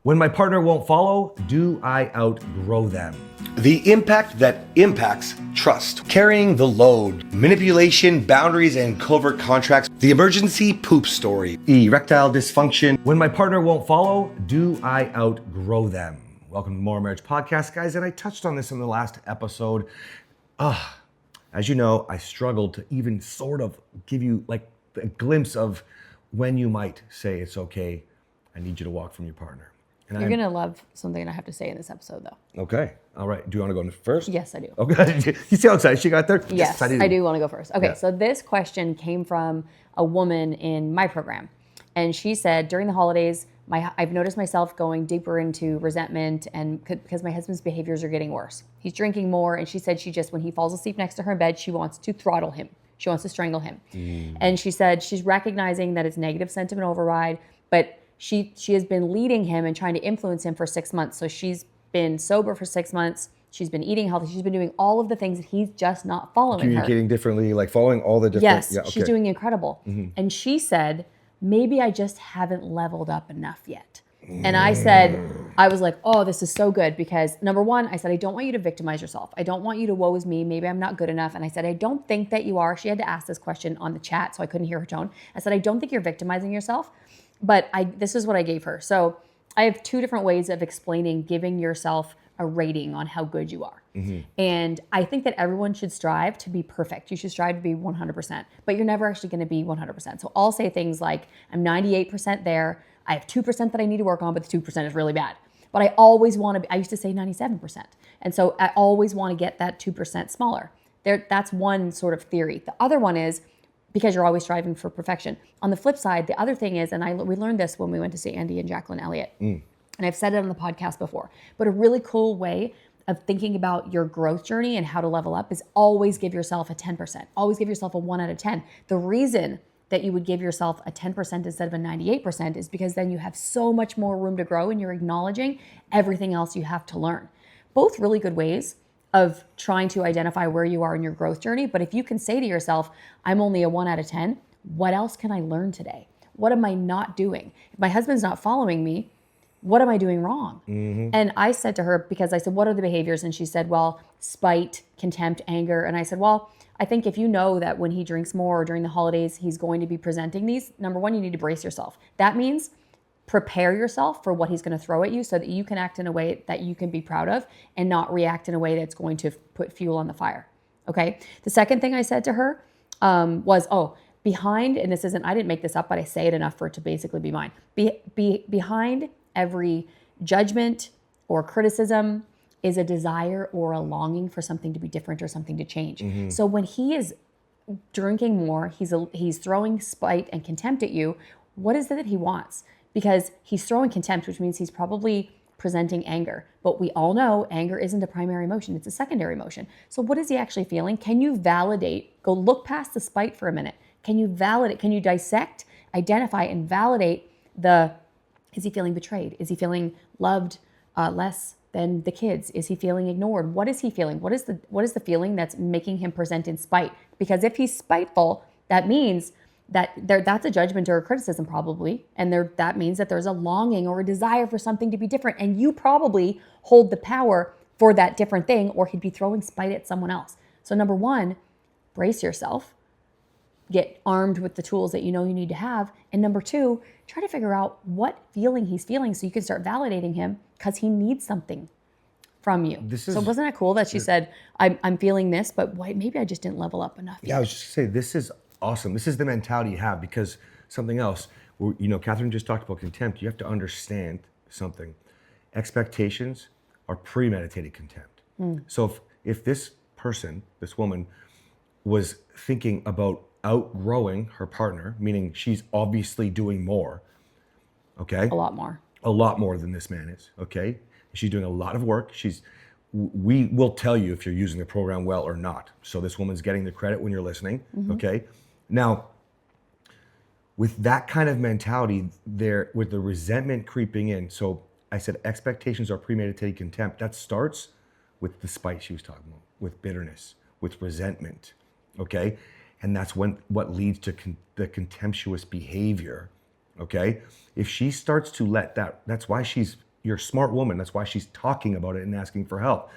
When my partner won't follow, do I outgrow them? The impact that impacts trust. Carrying the load. Manipulation, boundaries, and covert contracts. The emergency poop story. Erectile dysfunction. When my partner won't follow, do I outgrow them? Welcome to Morrow Marriage Podcast, guys. And I touched on this in the last episode. As you know, I struggled to even sort of give you like a glimpse of when you might say it's okay, I need you to walk from your partner. And You're going to love something I have to say in this episode, though. Okay. All right. Do you want to go first? Yes, I do. Okay. You see how excited she got there? Yes, I do want to go first. Okay, Yeah. So this question came from a woman in my program. And she said, during the holidays, I've noticed myself going deeper into resentment and because my husband's behaviors are getting worse. He's drinking more. And she said when he falls asleep next to her in bed, she wants to throttle him. She wants to strangle him. And she said she's recognizing that it's negative sentiment override, but she has been leading him and trying to influence him for 6 months. So she's been sober for 6 months. She's been eating healthy. She's been doing all of the things that he's just not following Communicating differently, like following all the different... Yes, yeah, okay. She's doing incredible. And she said, maybe I just haven't leveled up enough yet. And I was like, oh, this is so good because number one, I said, I don't want you to victimize yourself. I don't want you to woe is me. Maybe I'm not good enough. And I said, I don't think that you are. She had to ask this question on the chat, so I couldn't hear her tone. I said, I don't think you're victimizing yourself. But this is what I gave her. So I have two different ways of explaining giving yourself a rating on how good you are. And I think that everyone should strive to be perfect. You should strive to be 100%, but you're never actually going to be 100%. So I'll say things like, I'm 98% there. I have 2% that I need to work on, but the 2% is really bad. But I always want to be, I used to say 97%. And so I always want to get that 2% smaller. That's one sort of theory. The other one is, because you're always striving for perfection. On the flip side, the other thing is, and we learned this when we went to see Andy and Jacqueline Elliott, and I've said it on the podcast before, but a really cool way of thinking about your growth journey and how to level up is always give yourself a 10%. Always give yourself a 1 out of 10. The reason that you would give yourself a 10% instead of a 98% is because then you have so much more room to grow and you're acknowledging everything else you have to learn. Both really good ways of trying to identify where you are in your growth journey. But if you can say to yourself, I'm only a 1 out of 10, what else can I learn today? What am I not doing? If my husband's not following me, what am I doing wrong? And I said to her, because I said, what are the behaviors? And she said, well, spite, contempt, anger. And I said, well, I think if you know that when he drinks more or during the holidays, he's going to be presenting these, number one, you need to brace yourself. That means prepare yourself for what he's going to throw at you so that you can act in a way that you can be proud of and not react in a way that's going to put fuel on the fire. Okay. The second thing I said to her was, behind, and this isn't, I didn't make this up, but I say it enough for it to basically be mine. Behind every judgment or criticism is a desire or a longing for something to be different or something to change. So when he is drinking more, he's throwing spite and contempt at you. What is it that he wants? Because he's throwing contempt, which means he's probably presenting anger. But we all know anger isn't a primary emotion, it's a secondary emotion. So what is he actually feeling? Can you validate, go look past the spite for a minute. Can you validate, can you dissect, identify and validate is he feeling betrayed? Is he feeling loved less than the kids? Is he feeling ignored? What is he feeling? What is the feeling that's making him present in spite? Because if he's spiteful, that means that's a judgment or a criticism probably. And that means that there's a longing or a desire for something to be different. And you probably hold the power for that different thing, or he'd be throwing spite at someone else. So number one, brace yourself. Get armed with the tools that you know you need to have. And number two, try to figure out what feeling he's feeling so you can start validating him because he needs something from you. So wasn't that cool that she said, I'm feeling this, but maybe I just didn't level up enough yet. Yeah, I was just going to say, this is awesome. This is the mentality you have, because something else, Kathryn just talked about contempt. You have to understand something. Expectations are premeditated contempt. So if this person, this woman, was thinking about outgrowing her partner, meaning she's obviously doing more, okay? A lot more than this man is, okay? She's doing a lot of work. We will tell you if you're using the program well or not. So this woman's getting the credit when you're listening, okay? Now, with that kind of mentality there, with the resentment creeping in, so I said expectations are premeditated contempt. That starts with the spite she was talking about, with bitterness, with resentment, okay? And that's what leads to the contemptuous behavior, okay? If she starts to let that's why she's you're a smart woman. That's why she's talking about it and asking for help.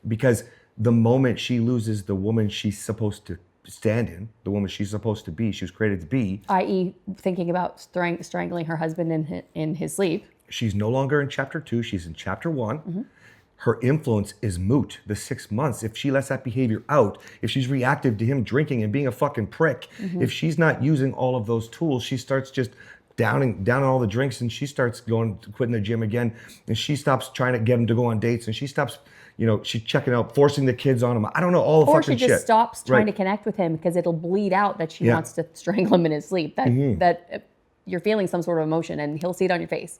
Because the moment she loses the woman she's supposed to stand in, the woman she's supposed to be, she was created to be, i.e. thinking about strangling her husband in his sleep. she's no longer in chapter 2, she's in chapter 1. Mm-hmm. Her influence is moot. The 6 months, if she lets that behavior out, if she's reactive to him drinking and being a fucking prick, if she's not using all of those tools, she starts just down all the drinks, and she starts quitting the gym again, and she stops trying to get him to go on dates, and she stops, she's checking out, forcing the kids on him. I don't know, all the Or fucking she just shit. stops trying Right. to connect with him because it'll bleed out that she Yeah. wants to strangle him in his sleep. That you're feeling some sort of emotion, and he'll see it on your face.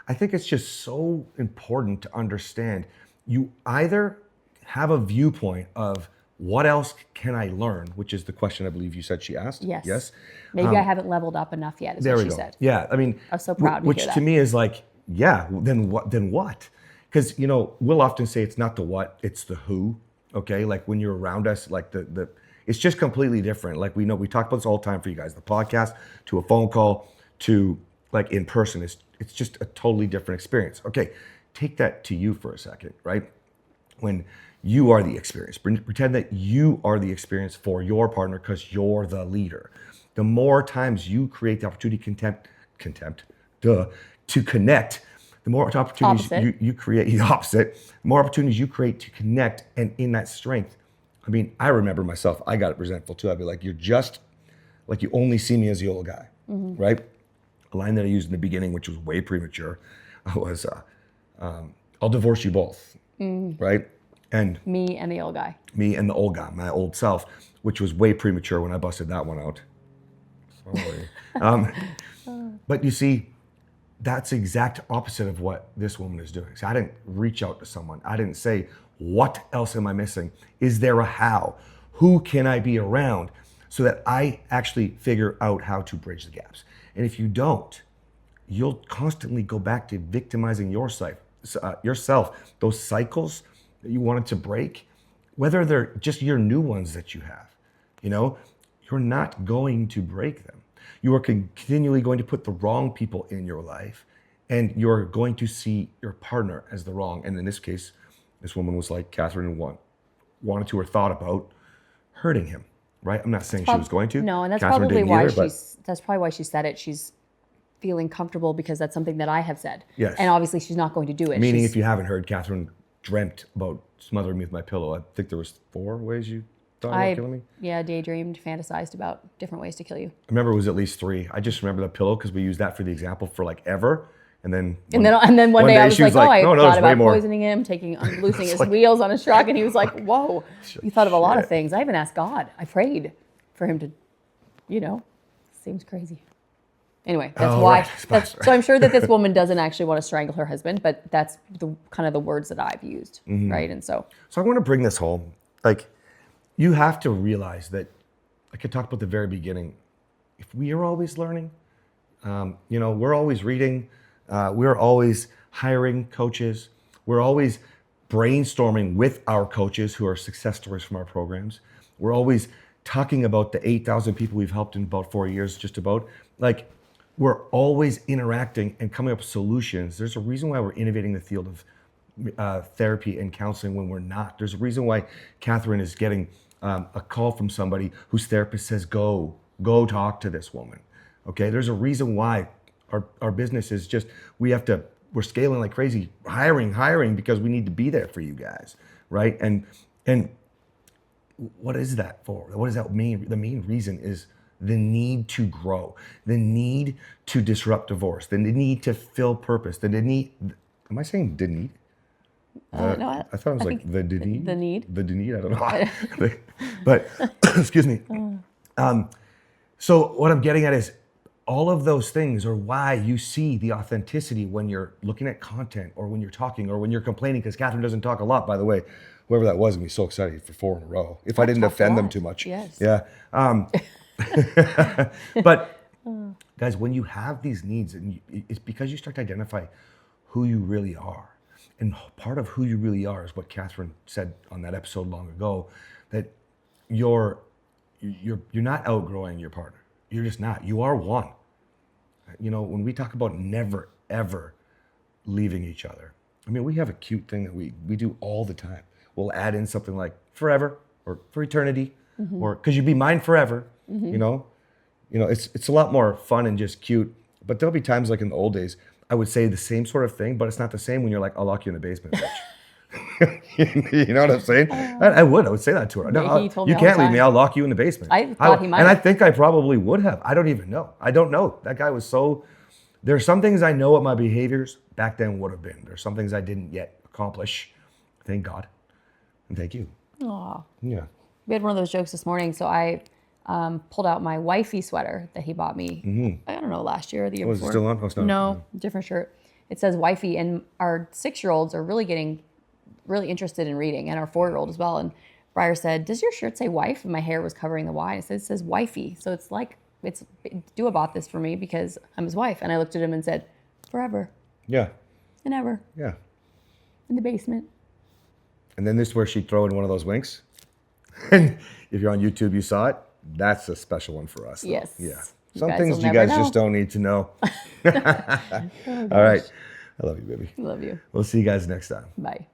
I think it's just so important to understand. You either have a viewpoint of what else can I learn, which is the question I believe you said she asked. Yes. Yes. Maybe I haven't leveled up enough yet, is There what we she go. said. Yeah. I mean, I was so proud to which hear to that. me is like, yeah, then what? Then what? Because we'll often say it's not the what, it's the who. Okay, like when you're around us, like the it's just completely different. Like we talk about this all the time for you guys. The podcast to a phone call to like in person, it's just a totally different experience. Okay, take that to you for a second, right? When you are the experience, pretend that you are the experience for your partner because you're the leader. The more times you create the opportunity, to connect, the more opportunities you create, the opposite, the more opportunities you create to connect, and in that strength. I mean, I remember myself, I got resentful too. I'd be like, you're just, like you only see me as the old guy, right? A line that I used in the beginning, which was way premature, was, I'll divorce you both, right? And Me and the old guy. me and the old guy, my old self, which was way premature when I busted that one out. Sorry. But you see, that's the exact opposite of what this woman is doing. So I didn't reach out to someone. I didn't say, what else am I missing? Is there a how? Who can I be around so that I actually figure out how to bridge the gaps? And if you don't, you'll constantly go back to victimizing yourself. Those cycles that you wanted to break, whether they're just your new ones that you have, you're not going to break them. You are continually going to put the wrong people in your life, and you're going to see your partner as the wrong. And in this case, this woman was like Kathryn and wanted to or thought about hurting him, right? I'm not saying she was going to. No, and that's Kathryn probably didn't why either, but that's probably why she said it. She's feeling comfortable because that's something that I have said. Yes. And obviously she's not going to do it. meaning, She's- if you haven't heard, Kathryn dreamt about smothering me with my pillow. I think there was 4 ways you thought about killing me. Yeah, daydreamed, fantasized about different ways to kill you. I remember it was at least 3. I just remember the pillow because we used that for the example for like ever. And then one day I was she like, I no, thought it's way about more. poisoning him, loosening his wheels on his truck, and he was like, whoa, you thought of a lot of Shit. things. I even asked God. I prayed for him to, seems crazy. Anyway, that's Oh, why. right. So I'm sure that this woman doesn't actually want to strangle her husband, but that's the kind of the words that I've used, Mm-hmm. right? And so So I want to bring this home. Like, you have to realize that, like I talked about at the very beginning, if we are always learning, we're always reading, we're always hiring coaches, we're always brainstorming with our coaches who are success stories from our programs. We're always talking about the 8,000 people we've helped in about 4 years, just about. Like, we're always interacting and coming up with solutions. There's a reason why we're innovating the field of therapy and counseling when we're not. There's a reason why Kathryn is getting a call from somebody whose therapist says, go talk to this woman. Okay, there's a reason why our business is just, we're scaling like crazy, hiring because we need to be there for you guys, right? And what is that for? What does that mean? The main reason is the need to grow, the need to disrupt divorce, the need to fill purpose, the need. Am I saying the need? no, I thought it was like the need. The need. The need. I don't know. But excuse me. So what I'm getting at is all of those things are why you see the authenticity when you're looking at content or when you're talking or when you're complaining, because Kathryn doesn't talk a lot, by the way. Whoever that was, me so excited for 4 in a row. If I didn't talked a offend them lot. too much. Yes. Yeah. But guys, when you have these needs, and it's because you start to identify who you really are. And part of who you really are is what Kathryn said on that episode long ago, that you're not outgrowing your partner. You're just not. You are one. When we talk about never, ever leaving each other. I mean, we have a cute thing that we do all the time. We'll add in something like forever or for eternity or because you be mine forever, you know? It's a lot more fun and just cute. But there'll be times like in the old days, I would say the same sort of thing, but it's not the same when you're like, I'll lock you in the basement, bitch. You know what I'm saying? I would say that to her. No, he told me you all the can't leave me. time. I'll lock you in the basement. I thought he might And I have. think I probably would have. I don't even know. I don't know. That guy was so... There are some things I know what my behaviors back then would have been. There's some things I didn't yet accomplish. Thank God. And thank you. Aw. Yeah. We had one of those jokes this morning, so I pulled out my wifey sweater that he bought me, I don't know, last year or the year Was it before. still on? Oh, it's not. No, different shirt. It says wifey, and our 6-year-olds are really getting really interested in reading, and our 4-year-old as well. And Briar said, does your shirt say wife? And my hair was covering the Y. It says wifey. So it's like, Dua bought this for me because I'm his wife. And I looked at him and said, forever Yeah. and ever Yeah. in the basement. And then this is where she'd throw in one of those winks. And if you're on YouTube, you saw it. That's a special one for us, though. Yes. Yeah. You Some guys things will you never guys just know. don't need to know. All right. I love you, baby. I love you. We'll see you guys next time. Bye.